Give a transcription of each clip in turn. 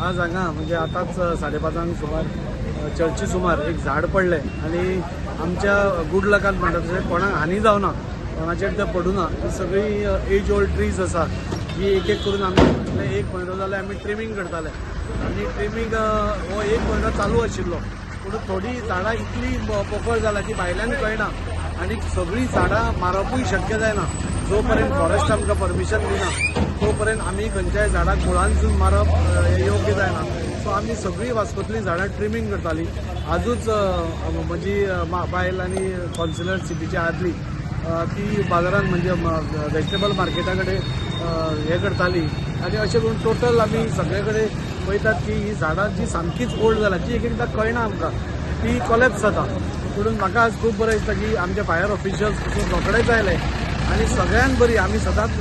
आज हांगा म्हणजे आताच 5:30 सुमार चर्ची सुमार एक झाड पडलें आणि आमच्या गुड लकान म्हणटा तशें कोणाक हानी जावना, कोणाचेर ते पडूना. ही सगळी एज ओल्ड ट्रीज आसा ही एक एक करून आमी 1 म्हयनो जाल्यार आमी ट्रिमींग करताले आनी ट्रिमींग हो 1 म्हयनो चालू आशिल्लो. पूण थोडी झाडां इतली पोकळ जाला की भायल्यान कळना आनी सगळीं झाडां मारपूय शक्य जायना. जो पर्यंत फॉरेस्ट आमकां परमिशन दिना तो पर्यंत आमी खंयच्याय झाडाक मुळांसून मारप योग्य जायना. सो आमी सगळीं वास्कोंतलीं झाडां ट्रिमींग करतालीं. आजूच म्हजी बायल आनी कॉन्सिलर सिटीची आदली ती बाजारांत म्हणजे वेजिटेबल मार्केटा कडेन हे करताली आनी अशें करून टोटल आमी सगळे कडेन पळयतात की ही झाडां जी सामकीच ओल्ड जाला जी एक एकदां कळना आमकां ती कॉलेप्स जाता. म्हणून म्हाका आज खूब बरें दिसता की आमचे फायर ऑफिशियल्स पसून रोखडेच आयले आनी सगळ्यान बरी आमी सदांच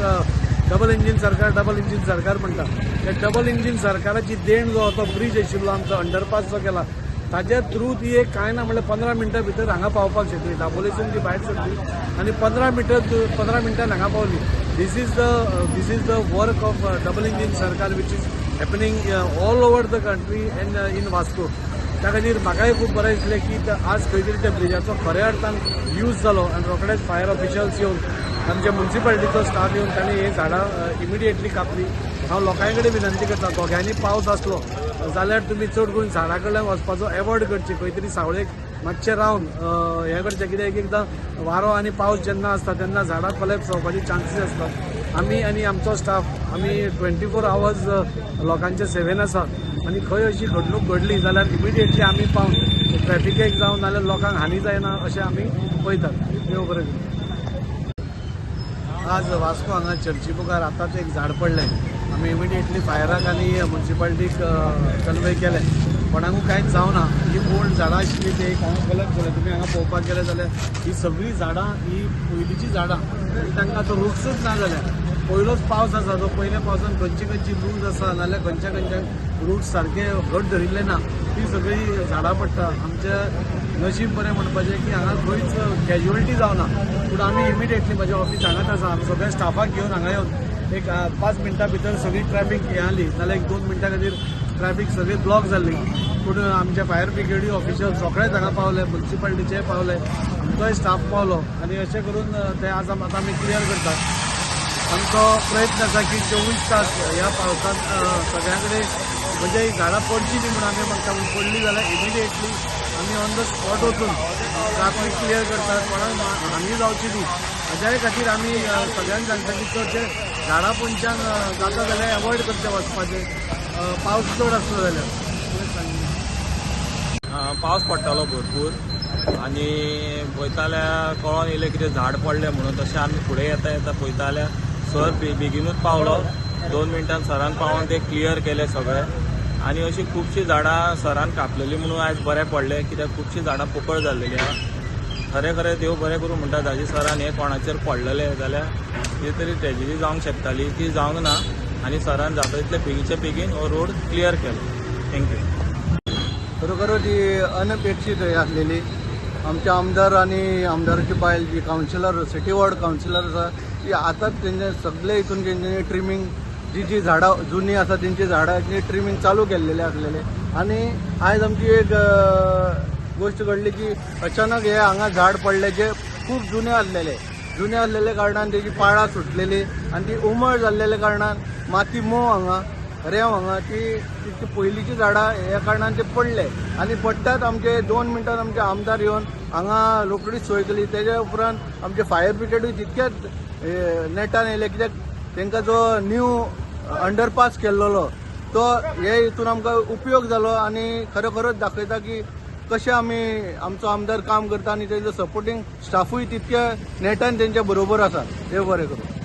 डबल इंजीन सरकार म्हणटा त्या डबल इंजीन सरकाराची देण जो तो ब्रिज आशिल्लो आमचो अंडरपास जो केला ताच्या थ्रू ती एक कांय ना म्हणल्यार 15 मिनटां भितर हांगा पावपाक शकली दाबोलेसून ती भायर सरली आनी 15 मिनटान हांगा पावली this is the work of double engine सरकार which is happening all over the country and in Vasco त्या खातीर म्हाकाय खूब बरें दिसलें की आज खंय तरी त्या ब्रिजाचो खऱ्या अर्थान यूज जालो आनी रोखडेच फायर ऑफिशियल्स येवन आमच्या म्युन्सिपालिटीचो स्टाफ येवन तांणी ही झाडां इमिडिएटली कापली हांव लोकां कडेन विनंती करता दोग्यांनी पावस आसलो जाल्यार तुमी चड करून झाडां कडल्यान वचपाचो एवॉयड करची खंय तरी सावळेक मातशें रावन हें करचें कित्याक एकदां वारो आनी पावस जेन्ना आसता तेन्ना झाडां कोलॅप्स जावपाची चान्सीस आसतात आमी आनी आमचो स्टाफ आमी 24 आवर्स लोकांच्या सेवेन आसा आनी खंय अशी घडणूक घडली जाल्यार इमिडिएटली आमी पावन ट्रॅफिकेक जावन नाल्यार लोकांक हानी जायना अशें आमी पळयतात देव बरें करूं. आज वास्को हांगा चर्ची मुखार आतांच एक झाड पडलें आमी इमिडिएटली फायराक आनी म्युन्सिपालिटीक कन्वे केलें कोणाकूय कांयच जावना ही ओल्ड झाडां आशिल्ली ती एक हांगा कलेक्ट केलें तुमी हांगा पळोवपाक गेले जाल्यार ही सगळीं झाडां ही पयलींची झाडां तांकां आतां रुट्सूच ना जाल्यार पयलोच पावस आसा जो पयल्या पावसान खंयची लूज आसा नाल्यार खंयच्या रूट्स सारके घट धरिल्ले ना ती सगळीं झाडां पडटा आमचें नशीब बरें म्हणपाचें की हांगा खंयच कॅज्युअलिटी जावना पूण आमी इमिडिएटली म्हजें ऑफिस हांगाच आसा आमी सगळ्या स्टाफाक घेवन हांगा येवन एक 5 मिनटां भितर सगळी ट्रॅफिक हें जाली नाल्यार 1-2 मिनटां खातीर ट्रॅफिक सगळी ब्लॉक जाल्ली पूण आमचे फायर ब्रिगेडी ऑफिशियल्स रोखडेच हांगा पावले म्युन्सिपालिटीचे पावले आमचोय स्टाफ पावलो आनी अशें करून ते आज आतां आमी क्लियर करतात. आमचो प्रयत्न आसा की 24 तास ह्या पावसांत सगळ्यां कडेन म्हणजे ही झाडां पडची न्ही म्हणून आमी म्हणटा पडली जाल्यार इमिडिएटली आमी ऑन द स्पॉट वचून ट्रॅफिक क्लियर करतात कोणाक हानी जावची न्ही हाज्याय खातीर आमी सगळ्यांक सांगता की चडशे झाडां पोंदच्यान जाता जाल्यार एवॉयड करचे वचपाचें पावस चड आसलो जाल्यार. पावस पडटालो भरपूर आनी पळयताल्यार कळोन येयलें कितें झाड पडलें म्हणून तशें आमी फुडें येता पळयता जाल्यार सर बेगीनूच पावलो 2 मिनटान सरान पावोन ते क्लियर केले सगळें आनी अशीं खुबशीं झाडां सरान कापलेलीं म्हणून आयज बरें पडलें कित्याक खुबशीं झाडां पोकळ जाल्लेलीं आहा खरें देव बरें करूं म्हणटा ताजे सरान हें कोणाचेर पडलेलें जाल्यार कितें तरी ट्रॅजेडी जावंक शकताली ती जावंक ना आनी सरान जाता तितले बेगीचे बेगीन हो रोड क्लियर केलो. थँक्यू. खरोखरच ही अनपेक्षीत हे आसलेली आमचे आमदार आणि आमदाराची बायल जी कावन्सिलर सिटी वॉर्ड कावन्सिलर आसा ती आतांच तेंचे सगळे हितून तेंच्यांनी ट्रिमींग जी झाडां जुनी आसा तेंची झाडांची ट्रिमींग चालू केल्लेले आसलेले आनी आयज आमची एक गोष्ट घडली की अचानक हे हांगा झाड पडले जे खूब जुने आसलेले कारणान तेजी पाळां सुटलेली आनी ती उमळ जाल्लेल्या कारणान माती मोव हांगा रेंव हांगा ती पयलींची झाडां ह्या कारणान ते पडले आनी पडटात आमचे 2 मिनटान आमचे आमदार येवन हांगा रोखडीच सोय केली तेज्या उपरांत आमचे फायर ब्रिगेडूय तितकेच नेटान येयले कित्याक तांकां जो न्यू अंडरपास केल्लो तो हे हितून आमकां उपयोग जालो आनी खरोखरच दाखयता की कशें आमी आमचो आमदार काम करता आनी तेजो सपोर्टींग स्टाफूय तितके नेटान तेंच्या बरोबर आसा देव बरें करूं.